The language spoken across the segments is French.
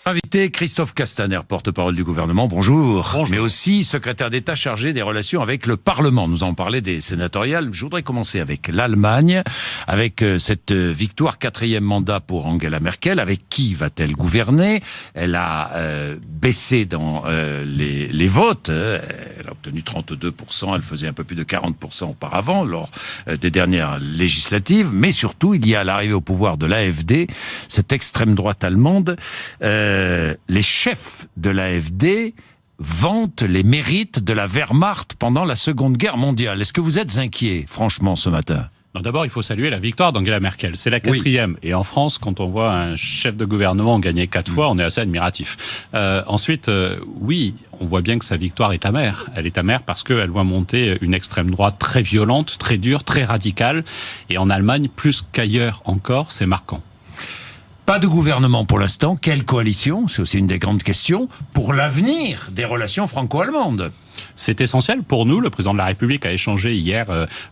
Invité Christophe Castaner, porte-parole du gouvernement, bonjour. Bonjour. Mais aussi secrétaire d'État chargé des relations avec le Parlement. Nous allons parler des sénatoriales. Je voudrais commencer avec l'Allemagne, avec cette victoire, 4e mandat pour Angela Merkel. Avec qui va-t-elle gouverner? Elle a baissé dans les votes. Elle a obtenu 32%, elle faisait un peu plus de 40% auparavant, lors des dernières législatives. Mais surtout, il y a l'arrivée au pouvoir de l'AfD, cette extrême droite allemande. Les chefs de l'AfD vantent les mérites de la Wehrmacht pendant la Seconde Guerre mondiale. Est-ce que vous êtes inquiet, franchement, ce matin ? Non, d'abord, il faut saluer la victoire d'Angela Merkel. C'est la 4e. Oui. Et en France, quand on voit un chef de gouvernement gagner 4 fois, on est assez admiratif. Ensuite, oui, on voit bien que sa victoire est amère. Elle est amère parce qu'elle voit monter une extrême droite très violente, très dure, très radicale. Et en Allemagne, plus qu'ailleurs encore, c'est marquant. Pas de gouvernement pour l'instant. Quelle coalition? C'est aussi une des grandes questions pour l'avenir des relations franco-allemandes. C'est essentiel pour nous. Le président de la République a échangé hier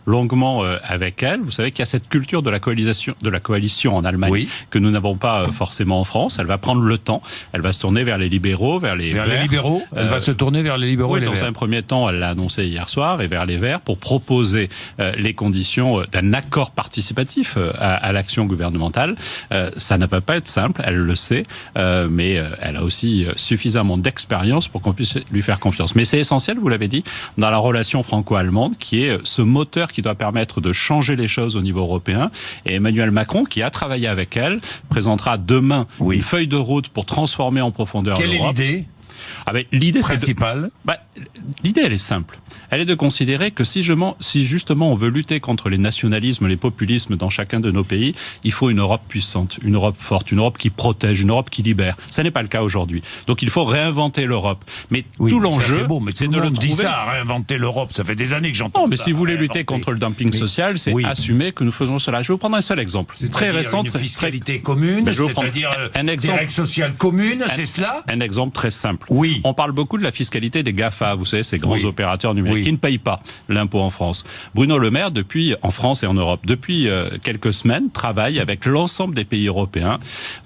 longuement avec elle. Vous savez qu'il y a cette culture de la coalition en Allemagne que nous n'avons pas forcément en France. Elle va prendre le temps. Elle va se tourner vers les libéraux, vers les Verts. Les libéraux. Elle va se tourner vers les libéraux et les Verts. Dans un premier temps, elle l'a annoncé hier soir, et vers les Verts pour proposer les conditions d'un accord participatif à l'action gouvernementale. Ça ne va pas être simple, elle le sait, mais elle a aussi suffisamment d'expérience pour qu'on puisse lui faire confiance. Mais c'est essentiel, vous l'avez dit, dans la relation franco-allemande, qui est ce moteur qui doit permettre de changer les choses au niveau européen. Et Emmanuel Macron, qui a travaillé avec elle, présentera demain une feuille de route pour transformer en profondeur l'Europe. Quelle est l'idée ? L'idée principale. L'idée, elle est simple. Elle est de considérer que si justement on veut lutter contre les nationalismes, les populismes dans chacun de nos pays, il faut une Europe puissante, une Europe forte, une Europe qui protège, une Europe qui libère. Ça n'est pas le cas aujourd'hui. Donc il faut réinventer l'Europe. Mais tout l'enjeu, c'est de le trouver. Dit ça, réinventer l'Europe. Ça fait des années que j'entends ça. Non, mais si vous voulez lutter contre le dumping social, c'est assumer que nous faisons cela. Je vais vous prendre un seul exemple. Très récent. Une fiscalité commune, c'est-à-dire des règles sociales communes, c'est cela ? Un exemple très simple. Oui. On parle beaucoup de la fiscalité des GAFA, vous savez, ces grands opérateurs numériques qui ne payent pas l'impôt en France. Bruno Le Maire, en France et en Europe, depuis quelques semaines, travaille avec l'ensemble des pays européens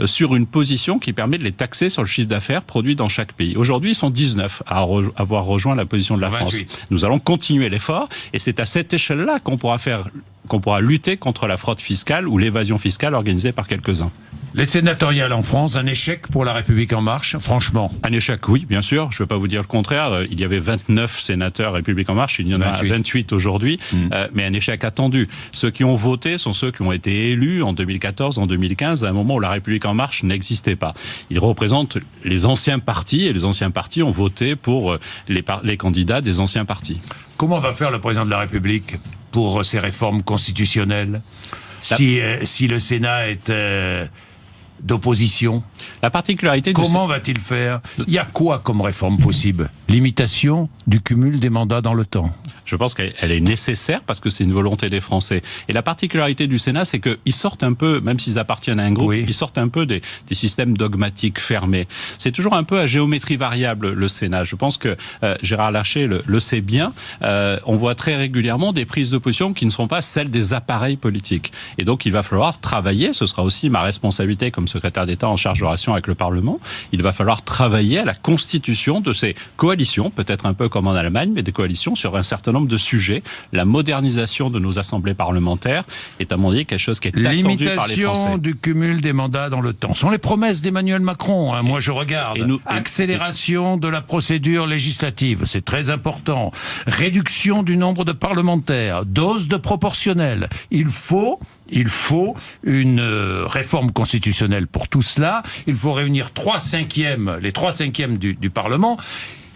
sur une position qui permet de les taxer sur le chiffre d'affaires produit dans chaque pays. Aujourd'hui, ils sont 19 à avoir rejoint la position de la France. Nous allons continuer l'effort, et c'est à cette échelle-là qu'on pourra lutter contre la fraude fiscale ou l'évasion fiscale organisée par quelques-uns. Les sénatoriales en France, un échec pour La République En Marche, franchement. Un échec, oui, bien sûr. Je ne vais pas vous dire le contraire. Il y avait 29 sénateurs République En Marche, il y en a 28 aujourd'hui, mais un échec attendu. Ceux qui ont voté sont ceux qui ont été élus en 2014, en 2015, à un moment où La République En Marche n'existait pas. Ils représentent les anciens partis, et les anciens partis ont voté pour les candidats des anciens partis. Comment va faire le président de la République pour ces réformes constitutionnelles si le Sénat est d'opposition? La particularité Comment va-t-il faire? Il y a quoi comme réforme possible? Limitation du cumul des mandats dans le temps. Je pense qu'elle est nécessaire parce que c'est une volonté des Français. Et la particularité du Sénat, c'est qu'ils sortent un peu, même s'ils appartiennent à un groupe, ils sortent un peu des systèmes dogmatiques fermés. C'est toujours un peu à géométrie variable, le Sénat. Je pense que Gérard Larcher le sait bien. On voit très régulièrement des prises de position qui ne seront pas celles des appareils politiques. Et donc, il va falloir travailler. Ce sera aussi ma responsabilité comme secrétaire d'État en charge de relations avec le Parlement. Il va falloir travailler à la constitution de ces coalitions, peut-être un peu comme en Allemagne, mais des coalitions sur un certain nombre de sujets. La modernisation de nos assemblées parlementaires est à mon avis quelque chose qui est attendu par les Français. Limitation du cumul des mandats dans le temps. Ce sont les promesses d'Emmanuel Macron. Moi, je regarde. Accélération de la procédure législative, c'est très important. Réduction du nombre de parlementaires. Dose de proportionnelle. Il faut une réforme constitutionnelle pour tout cela. Il faut réunir les 3/5 du Parlement.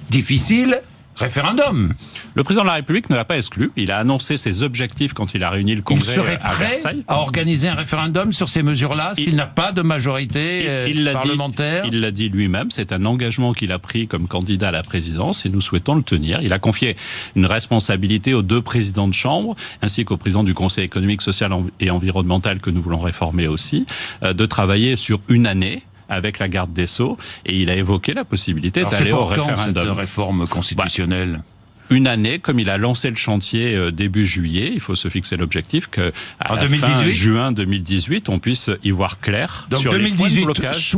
Difficile. Référendum. Le président de la République ne l'a pas exclu. Il a annoncé ses objectifs quand il a réuni le Congrès à Versailles. Il serait prêt à organiser un référendum sur ces mesures-là s'il n'a pas de majorité parlementaire. Il l'a dit lui-même. C'est un engagement qu'il a pris comme candidat à la présidence et nous souhaitons le tenir. Il a confié une responsabilité aux 2 présidents de chambre ainsi qu'au président du Conseil économique, social et environnemental que nous voulons réformer aussi, de travailler sur une année avec la garde des Sceaux, et il a évoqué la possibilité d'aller au référendum. Cette réforme constitutionnelle. une année, comme il a lancé le chantier début juillet, il faut se fixer l'objectif que à la fin juin 2018, on puisse y voir clair. Donc sur 2018, les points de blocage.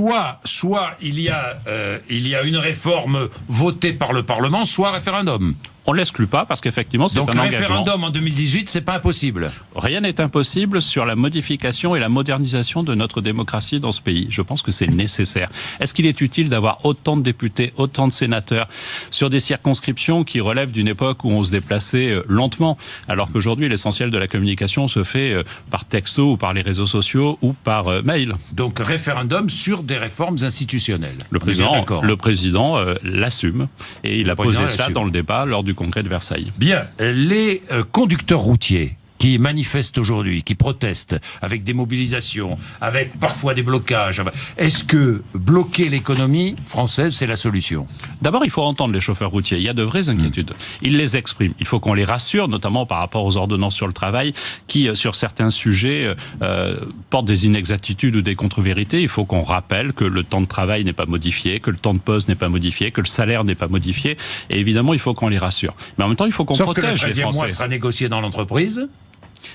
soit il y a une réforme votée par le Parlement, soit référendum. On ne l'exclut pas parce qu'effectivement c'est un engagement. Donc référendum en 2018, c'est pas impossible. Rien n'est impossible sur la modification et la modernisation de notre démocratie dans ce pays. Je pense que c'est nécessaire. Est-ce qu'il est utile d'avoir autant de députés, autant de sénateurs sur des circonscriptions qui relèvent d'une époque où on se déplaçait lentement, alors qu'aujourd'hui l'essentiel de la communication se fait par texto ou par les réseaux sociaux ou par mail. Donc référendum sur des réformes institutionnelles. Le président l'assume et il a posé cela dans le débat lors du Congrès de Versailles. Bien, les conducteurs routiers qui manifestent aujourd'hui, qui protestent, avec des mobilisations, avec parfois des blocages, est-ce que bloquer l'économie française, c'est la solution? D'abord, il faut entendre les chauffeurs routiers. Il y a de vraies inquiétudes. Ils les expriment. Il faut qu'on les rassure, notamment par rapport aux ordonnances sur le travail, qui, sur certains sujets, portent des inexactitudes ou des contre-vérités. Il faut qu'on rappelle que le temps de travail n'est pas modifié, que le temps de pause n'est pas modifié, que le salaire n'est pas modifié. Et évidemment, il faut qu'on les rassure. Mais en même temps, il faut qu'on protège les Français. Sauf que le 13e mois sera négocié dans l'entreprise.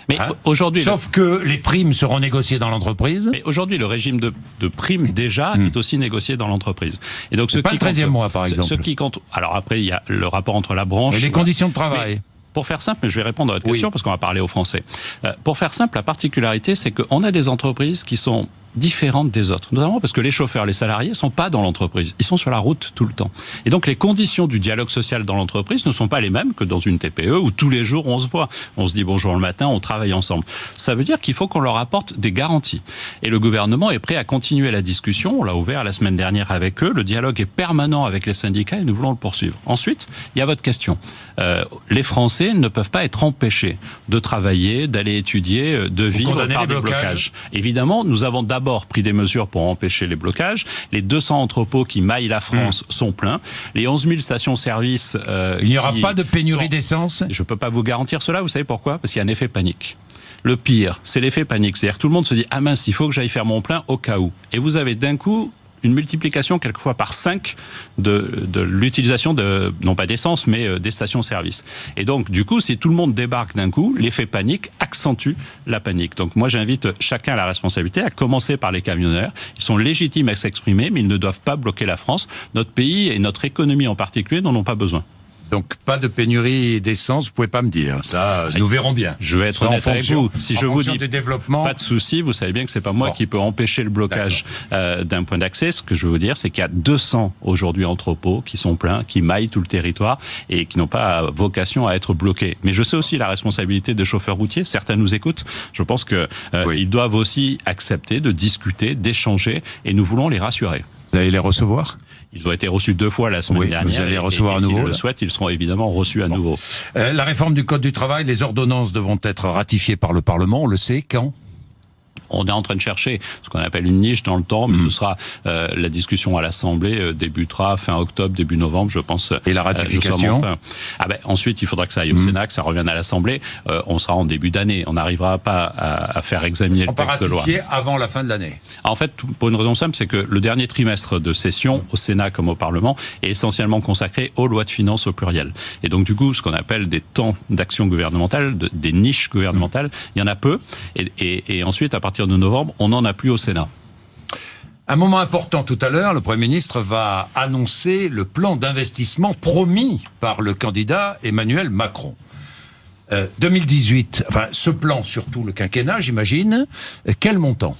Mais aujourd'hui, sauf que les primes seront négociées dans l'entreprise. Mais aujourd'hui, le régime de primes déjà est aussi négocié dans l'entreprise. Et donc, pas le 13e mois, par exemple. Ce qui compte. Alors après, il y a le rapport entre la branche et les conditions de travail. Pour faire simple, mais je vais répondre à votre question parce qu'on va parler aux Français. Pour faire simple, la particularité, c'est qu'on a des entreprises qui sont différentes des autres, notamment parce que les chauffeurs, les salariés sont pas dans l'entreprise, ils sont sur la route tout le temps. Et donc les conditions du dialogue social dans l'entreprise ne sont pas les mêmes que dans une TPE où tous les jours on se voit, on se dit bonjour le matin, on travaille ensemble. Ça veut dire qu'il faut qu'on leur apporte des garanties. Et le gouvernement est prêt à continuer la discussion, on l'a ouvert la semaine dernière avec eux, le dialogue est permanent avec les syndicats et nous voulons le poursuivre. Ensuite, il y a votre question. Les Français ne peuvent pas être empêchés de travailler, d'aller étudier, de vivre par des blocages. Évidemment, nous avons d'abord pris des mesures pour empêcher les blocages. Les 200 entrepôts qui maillent la France sont pleins. Les 11 000 stations-service... il n'y aura pas de pénurie d'essence? Je ne peux pas vous garantir cela. Vous savez pourquoi? Parce qu'il y a un effet panique. Le pire, c'est l'effet panique. C'est-à-dire que tout le monde se dit « Ah mince, il faut que j'aille faire mon plein au cas où ». Et vous avez d'un coup une multiplication quelquefois par 5 de l'utilisation de, non pas d'essence, mais des stations-service. Et donc, du coup, si tout le monde débarque d'un coup, l'effet panique accentue la panique. Donc moi, j'invite chacun à la responsabilité, à commencer par les camionneurs. Ils sont légitimes à s'exprimer, mais ils ne doivent pas bloquer la France. Notre pays et notre économie en particulier n'en ont pas besoin. Donc pas de pénurie d'essence, vous pouvez pas me dire. Ça, nous verrons bien. Je vais être honnête avec vous. Si je vous dis pas de souci, vous savez bien que c'est pas moi qui peut empêcher le blocage d'un point d'accès. Ce que je veux vous dire, c'est qu'il y a 200 aujourd'hui entrepôts qui sont pleins, qui maillent tout le territoire et qui n'ont pas vocation à être bloqués. Mais je sais aussi la responsabilité des chauffeurs routiers. Certains nous écoutent. Je pense que ils doivent aussi accepter de discuter, d'échanger, et nous voulons les rassurer. Vous allez les recevoir? Ils ont été reçus 2 fois la semaine dernière. Vous allez les recevoir à nouveau. S'ils le souhaitent, ils seront évidemment reçus à nouveau. La réforme du Code du travail, les ordonnances devront être ratifiées par le Parlement. On le sait, quand? On est en train de chercher ce qu'on appelle une niche dans le temps, mais ce sera la discussion à l'Assemblée débutera fin octobre, début novembre, je pense. Et la ratification ensuite, il faudra que ça aille au Sénat, que ça revienne à l'Assemblée. On sera en début d'année. On n'arrivera pas à faire examiner le texte de loi. Avant la fin de l'année. En fait, pour une raison simple, c'est que le dernier trimestre de session, au Sénat comme au Parlement, est essentiellement consacré aux lois de finances au pluriel. Et donc, du coup, ce qu'on appelle des temps d'action gouvernementale, des niches gouvernementales, il y en a peu. Et ensuite, à partir de novembre, on n'en a plus au Sénat. Un moment important tout à l'heure, le Premier ministre va annoncer le plan d'investissement promis par le candidat Emmanuel Macron. 2018, enfin ce plan, surtout le quinquennat, j'imagine, quel montant ?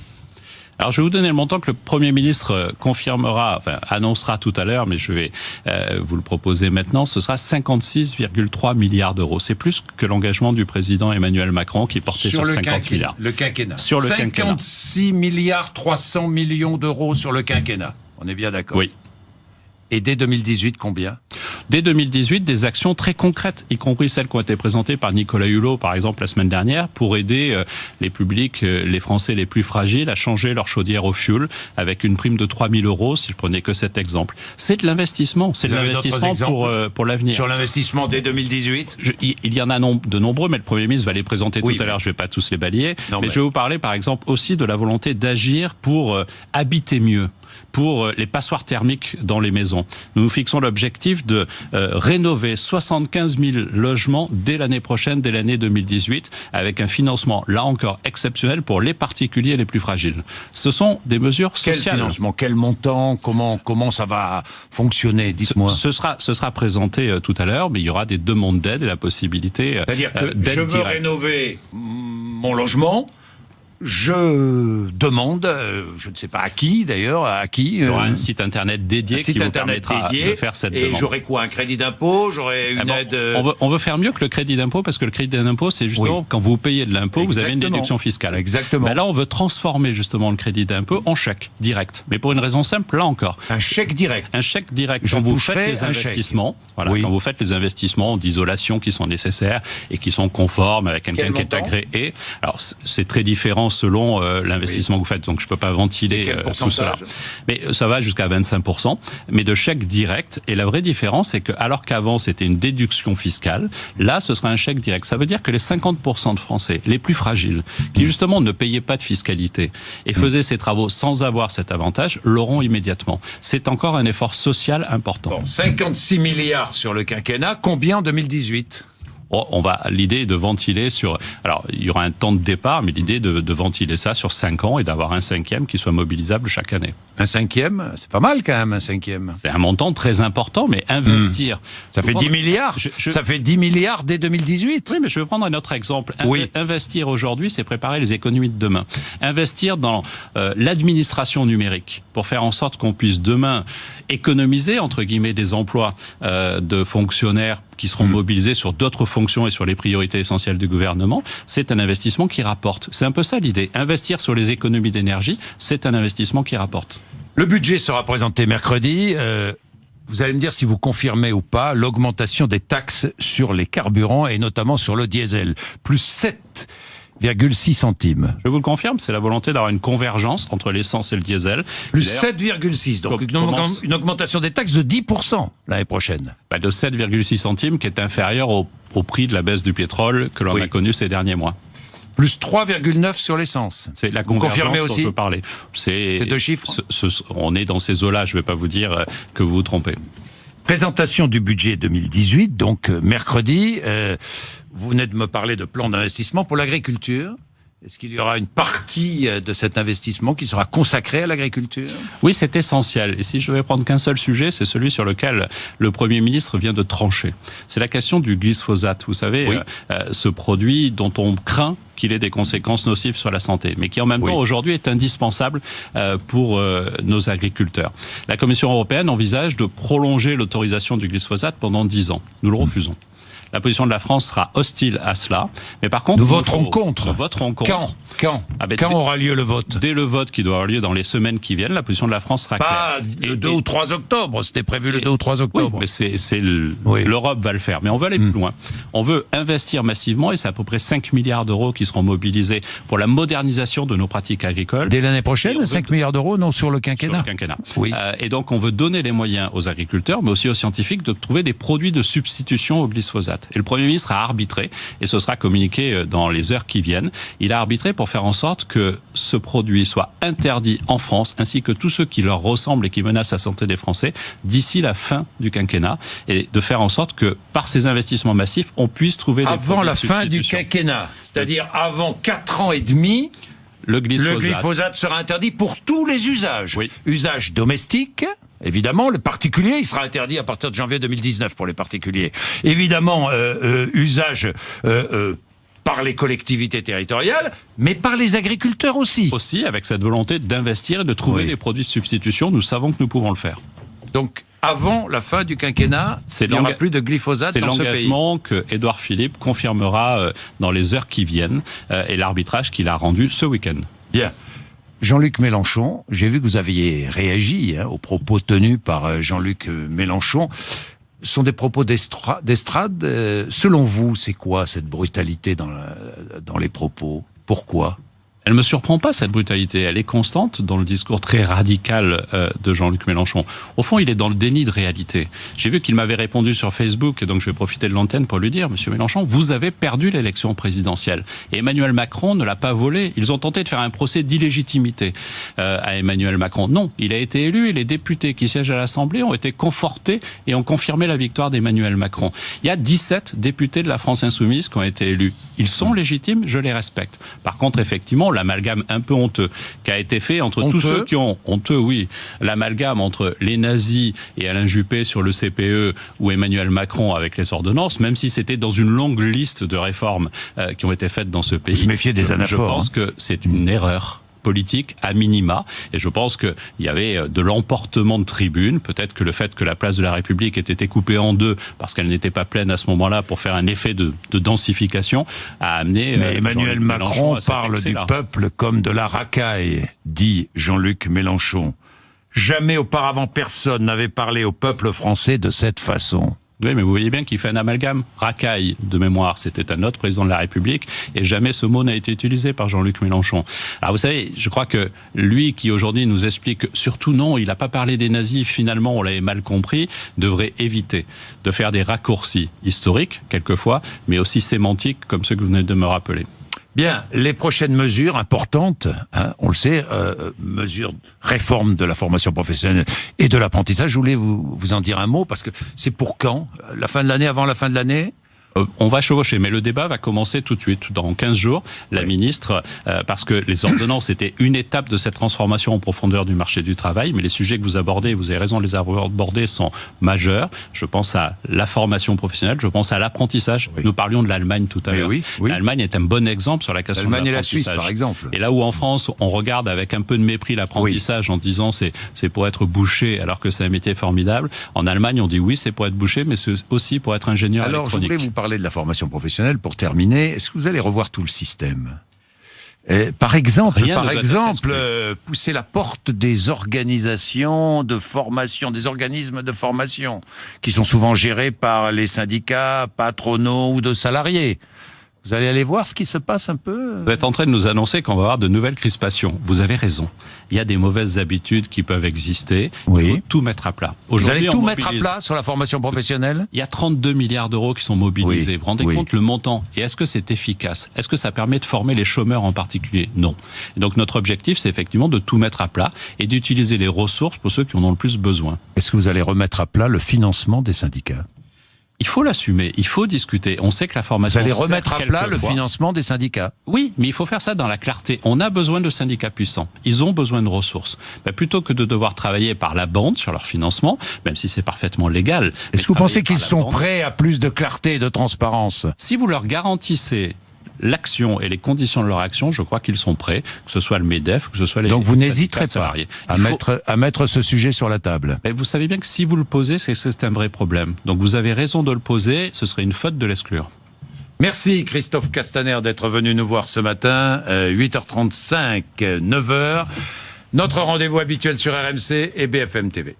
Alors, je vais vous donner le montant que le Premier ministre confirmera, enfin annoncera tout à l'heure, mais je vais vous le proposer maintenant. Ce sera 56,3 milliards d'euros. C'est plus que l'engagement du président Emmanuel Macron qui portait sur 50 milliards. Le quinquennat. Sur le 56 milliards 300 millions d'euros sur le quinquennat. On est bien d'accord? Oui. Et dès 2018, combien? Dès 2018, des actions très concrètes, y compris celles qui ont été présentées par Nicolas Hulot, par exemple, la semaine dernière, pour aider les publics, les Français les plus fragiles, à changer leur chaudière au fioul, avec une prime de 3 000 euros, si je prenais que cet exemple. C'est de l'investissement. C'est de l'investissement pour l'avenir. Sur l'investissement dès 2018? Il y en a de nombreux, mais le Premier ministre va les présenter tout à l'heure. Je ne vais pas tous les balayer. Mais je vais vous parler, par exemple, aussi de la volonté d'agir pour habiter mieux. pour les passoires thermiques dans les maisons. Nous nous fixons l'objectif de rénover 75 000 logements dès l'année prochaine, dès l'année 2018, avec un financement, là encore, exceptionnel pour les particuliers les plus fragiles. Ce sont des mesures sociales. Quel financement, quel montant, comment ça va fonctionner? Dites-moi. Ce sera présenté tout à l'heure, mais il y aura des demandes d'aide et la possibilité c'est-à-dire que je veux rénover mon logement. Je demande, je ne sais pas à qui d'ailleurs, à qui. Il y aura un site internet dédié qui vous permettra de faire cette demande. Et j'aurai quoi? Un crédit d'impôt? J'aurai une aide? On veut faire mieux que le crédit d'impôt, parce que le crédit d'impôt, c'est justement quand vous payez de l'impôt, vous avez une déduction fiscale. Exactement. Ben là, on veut transformer justement le crédit d'impôt en chèque direct. Mais pour une raison simple, là encore. Un chèque direct. Un chèque direct. Quand vous faites les investissements, voilà, quand vous faites les investissements d'isolation qui sont nécessaires et qui sont conformes avec quelqu'un qui est agréé. Alors, c'est très différent selon l'investissement que vous faites, donc je peux pas ventiler tout cela. Mais ça va jusqu'à 25%, mais de chèque direct. Et la vraie différence, c'est que alors qu'avant c'était une déduction fiscale, là ce sera un chèque direct. Ça veut dire que les 50% de Français les plus fragiles, qui justement ne payaient pas de fiscalité et faisaient ces travaux sans avoir cet avantage, l'auront immédiatement. C'est encore un effort social important. Bon, 56 milliards sur le quinquennat, combien en 2018 ? L'idée est de ventiler alors, il y aura un temps de départ, mais l'idée est de ventiler ça sur 5 ans et d'avoir un 5e qui soit mobilisable chaque année. Un 5e, c'est pas mal quand même, un 5e. C'est un montant très important, mais investir. Ça fait 10 milliards. Ça fait 10 milliards dès 2018. Oui, mais je vais prendre un autre exemple. Investir aujourd'hui, c'est préparer les économies de demain. Investir dans l'administration numérique pour faire en sorte qu'on puisse demain économiser, entre guillemets, des emplois de fonctionnaires qui seront mobilisés sur d'autres fonctions et sur les priorités essentielles du gouvernement, c'est un investissement qui rapporte. C'est un peu ça l'idée. Investir sur les économies d'énergie, c'est un investissement qui rapporte. Le budget sera présenté mercredi. Vous allez me dire si vous confirmez ou pas l'augmentation des taxes sur les carburants et notamment sur le diesel. Plus 7,6 centimes. Je vous le confirme, c'est la volonté d'avoir une convergence entre l'essence et le diesel. Plus 7,6, donc une augmentation des taxes de 10% l'année prochaine. De 7,6 centimes, qui est inférieur au prix de la baisse du pétrole que l'on a connu ces derniers mois. Plus 3,9 sur l'essence. C'est la convergence dont je veux parler. C'est deux chiffres. On est dans ces eaux-là, je ne vais pas vous dire que vous vous trompez. Présentation du budget 2018, donc mercredi. Vous venez de me parler de plan d'investissement pour l'agriculture. Est-ce qu'il y aura une partie de cet investissement qui sera consacrée à l'agriculture? Oui, c'est essentiel. Et si je vais prendre qu'un seul sujet, c'est celui sur lequel le Premier ministre vient de trancher. C'est la question du glyphosate. Vous savez, ce produit dont on craint qu'il ait des conséquences nocives sur la santé, mais qui en même temps aujourd'hui est indispensable pour nos agriculteurs. La Commission européenne envisage de prolonger l'autorisation du glyphosate pendant 10 ans. Nous le refusons. La position de la France sera hostile à cela. Mais par contre, nous voterons contre. Nous voterons contre. Quand aura lieu le vote? Dès le vote qui doit avoir lieu dans les semaines qui viennent, la position de la France sera claire. Pas le 2 ou 3 octobre, c'était prévu le 2 ou 3 octobre. Oui, mais l'Europe va le faire. Mais on veut aller plus loin. On veut investir massivement et c'est à peu près 5 milliards d'euros qui seront mobilisés pour la modernisation de nos pratiques agricoles. Dès l'année prochaine, 5 milliards d'euros, non, sur le quinquennat. Sur le quinquennat. Oui. Et donc on veut donner les moyens aux agriculteurs, mais aussi aux scientifiques de trouver des produits de substitution au glyphosate. Et le Premier ministre a arbitré, et ce sera communiqué dans les heures qui viennent, il a arbitré pour faire en sorte que ce produit soit interdit en France, ainsi que tous ceux qui leur ressemblent et qui menacent la santé des Français, d'ici la fin du quinquennat, et de faire en sorte que, par ces investissements massifs, on puisse trouver des avant la fin du quinquennat, c'est-à-dire avant 4 ans et demi, le glyphosate sera interdit pour tous les usages. Usage domestique. Évidemment, le particulier, il sera interdit à partir de janvier 2019 pour les particuliers. Évidemment, usage par les collectivités territoriales, mais par les agriculteurs aussi. Aussi, avec cette volonté d'investir et de trouver des produits de substitution, nous savons que nous pouvons le faire. Donc, avant la fin du quinquennat, il n'y aura plus de glyphosate dans ce pays. C'est l'engagement que Édouard Philippe confirmera dans les heures qui viennent et l'arbitrage qu'il a rendu ce week-end. Bien. Jean-Luc Mélenchon, j'ai vu que vous aviez réagi aux propos tenus par Jean-Luc Mélenchon. Ce sont des propos d'estrade. Selon vous, c'est quoi cette brutalité dans les propos? Pourquoi? Elle me surprend pas, cette brutalité. Elle est constante dans le discours très radical de Jean-Luc Mélenchon. Au fond, il est dans le déni de réalité. J'ai vu qu'il m'avait répondu sur Facebook, et donc je vais profiter de l'antenne pour lui dire, Monsieur Mélenchon, vous avez perdu l'élection présidentielle. Et Emmanuel Macron ne l'a pas volée. Ils ont tenté de faire un procès d'illégitimité à Emmanuel Macron. Non, il a été élu et les députés qui siègent à l'Assemblée ont été confortés et ont confirmé la victoire d'Emmanuel Macron. Il y a 17 députés de la France Insoumise qui ont été élus. Ils sont légitimes, je les respecte. Par contre, effectivement, l'amalgame un peu honteux qui a été fait entre tous ceux qui ont... Honteux, oui. L'amalgame entre les nazis et Alain Juppé sur le CPE ou Emmanuel Macron avec les ordonnances, même si c'était dans une longue liste de réformes qui ont été faites dans ce pays. Vous méfiez des anaphores. Je pense que c'est une erreur politique à minima, et je pense qu'il y avait de l'emportement de tribune. Peut-être que le fait que la place de la République ait été coupée en deux parce qu'elle n'était pas pleine à ce moment-là pour faire un effet de densification a amené... Mais Emmanuel Macron parle du peuple comme de la racaille, dit Jean-Luc Mélenchon. Jamais auparavant personne n'avait parlé au peuple français de cette façon. Oui, mais vous voyez bien qu'il fait un amalgame. Racaille, de mémoire, c'était un autre président de la République, et jamais ce mot n'a été utilisé par Jean-Luc Mélenchon. Alors vous savez, je crois que lui qui aujourd'hui nous explique, surtout non, il n'a pas parlé des nazis, finalement on l'avait mal compris, devrait éviter de faire des raccourcis historiques, quelquefois, mais aussi sémantiques, comme ceux que vous venez de me rappeler. Bien, les prochaines mesures importantes, on le sait, mesures, réforme de la formation professionnelle et de l'apprentissage. Je voulais vous en dire un mot, parce que c'est pour quand? La fin de l'année, avant la fin de l'année? On va chevaucher, mais le débat va commencer tout de suite, dans 15 jours. La ministre, parce que les ordonnances étaient une étape de cette transformation en profondeur du marché du travail, mais les sujets que vous abordez, vous avez raison de les aborder, sont majeurs. Je pense à la formation professionnelle, je pense à l'apprentissage. Oui. Nous parlions de l'Allemagne tout à l'heure. Oui. L'Allemagne est un bon exemple sur la question de l'apprentissage. L'Allemagne et la Suisse, par exemple. Et là où en France, on regarde avec un peu de mépris l'apprentissage en disant c'est pour être boucher alors que c'est un métier formidable. En Allemagne, on dit oui, c'est pour être boucher, mais c'est aussi pour être ingénieur électronique. Je voulais vous parler de la formation professionnelle pour terminer. Est-ce que vous allez revoir tout le système? Par exemple, pousser la porte des organisations de formation, des organismes de formation, qui sont souvent gérés par les syndicats patronaux ou de salariés. Vous allez aller voir ce qui se passe un peu? Vous êtes en train de nous annoncer qu'on va avoir de nouvelles crispations. Vous avez raison. Il y a des mauvaises habitudes qui peuvent exister. Oui. Il faut tout mettre à plat. Vous allez tout mettre à plat sur la formation professionnelle? Il y a 32 milliards d'euros qui sont mobilisés. Oui. Vous vous rendez compte le montant? Et est-ce que c'est efficace? Est-ce que ça permet de former les chômeurs en particulier? Non. Et donc notre objectif, c'est effectivement de tout mettre à plat et d'utiliser les ressources pour ceux qui en ont le plus besoin. Est-ce que vous allez remettre à plat le financement des syndicats? Il faut l'assumer, il faut discuter. On sait que la formation... Vous allez remettre à plat le financement des syndicats? Oui, mais il faut faire ça dans la clarté. On a besoin de syndicats puissants. Ils ont besoin de ressources. Mais plutôt que de devoir travailler par la bande sur leur financement, même si c'est parfaitement légal... Est-ce que vous pensez qu'ils sont prêts à plus de clarté et de transparence? Si vous leur garantissez l'action et les conditions de leur action, je crois qu'ils sont prêts, que ce soit le MEDEF, que ce soit les Donc vous n'hésiterez pas à mettre ce sujet sur la table? Mais vous savez bien que si vous le posez, c'est un vrai problème. Donc vous avez raison de le poser, ce serait une faute de l'exclure. Merci Christophe Castaner d'être venu nous voir ce matin, 8h35, 9h. Notre rendez-vous habituel sur RMC et BFM TV.